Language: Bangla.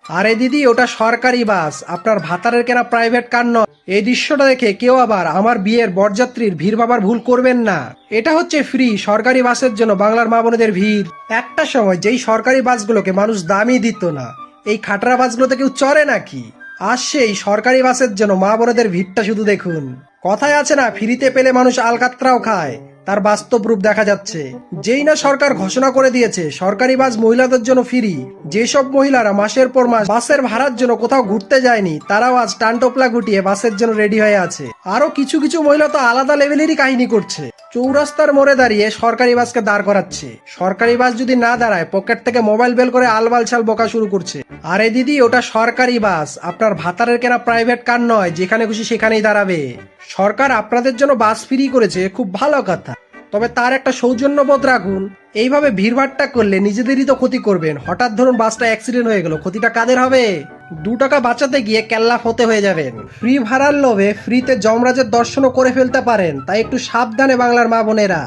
আরে দিদি, ওটা সরকারি বাস, আপনার ভাতারের কেনা প্রাইভেট কার নয়। এই দৃশ্যটা দেখে কেউ আবার আমার বিয়ের বরযাত্রীর ভিড় ভাবার ভুল করবেন না। এটা হচ্ছে ফ্রি সরকারি বাসের জন্য বাংলার মা বোনেদের ভিড়। একটা সময় যেই সরকারি বাসগুলোকে মানুষ দামই দিত না, এই খাটরা বাসগুলোতে কেউ চড়ে নাকি? আর সেই সরকারি বাসের জন্য মা বোনেদের ভিড়টা শুধু দেখুন। কথায় আছে না, ফ্রিতে পেলে মানুষ আলকাতরাও খায়, তার বাস্তব রূপ দেখা যাচ্ছে। যেই না সরকার ঘোষণা করে দিয়েছে সরকারি বাস মহিলাদের জন্য ফ্রি, যেসব মহিলারা মাসের পর মাস বাসের ভাড়ার জন্য কোথাও ঘুরতে যায়নি, তারাও আজ টানটোপলা গুটিয়ে বাসের জন্য রেডি হয়ে আছে। আরো কিছু কিছু মহিলা তো আলাদা লেভেলেরই কাহিনী করছে, চৌরাস্তার মোড়ে দাঁড়িয়ে সরকারি বাসকে দাঁড় করাচ্ছে। সরকারি বাস যদি না দাঁড়ায় পকেট থেকে মোবাইল বের করে আলবাল ছাল বকা শুরু করছে। আরে দিদি, ওটা সরকারি বাস, আপনার ভাতারের কেনা প্রাইভেট কার নয়, যেখানে খুশি সেখানেই দাঁড়াবে। সরকার আপনাদের জন্য বাস ফ্রি করেছে, খুব ভালো কথা, তবে তার একটা সৌজন্যবোধ রাখুন। এইভাবে ভিড়ভাট্টা করলে নিজেদেরই তো ক্ষতি করবেন। হঠাৎ ধরুন বাসটা অ্যাক্সিডেন্ট হয়ে গেল, ক্ষতিটা কাদের হবে? 2 টাকা বাঁচাতে গিয়ে কেল্লাফ হতে হয়ে যাবেন। ফ্রি ভাড়ার লোভে ফ্রিতে যমরাজের দর্শনও করে ফেলতে পারেন, তাই একটু সাবধানে বাংলার মা বোনেরা।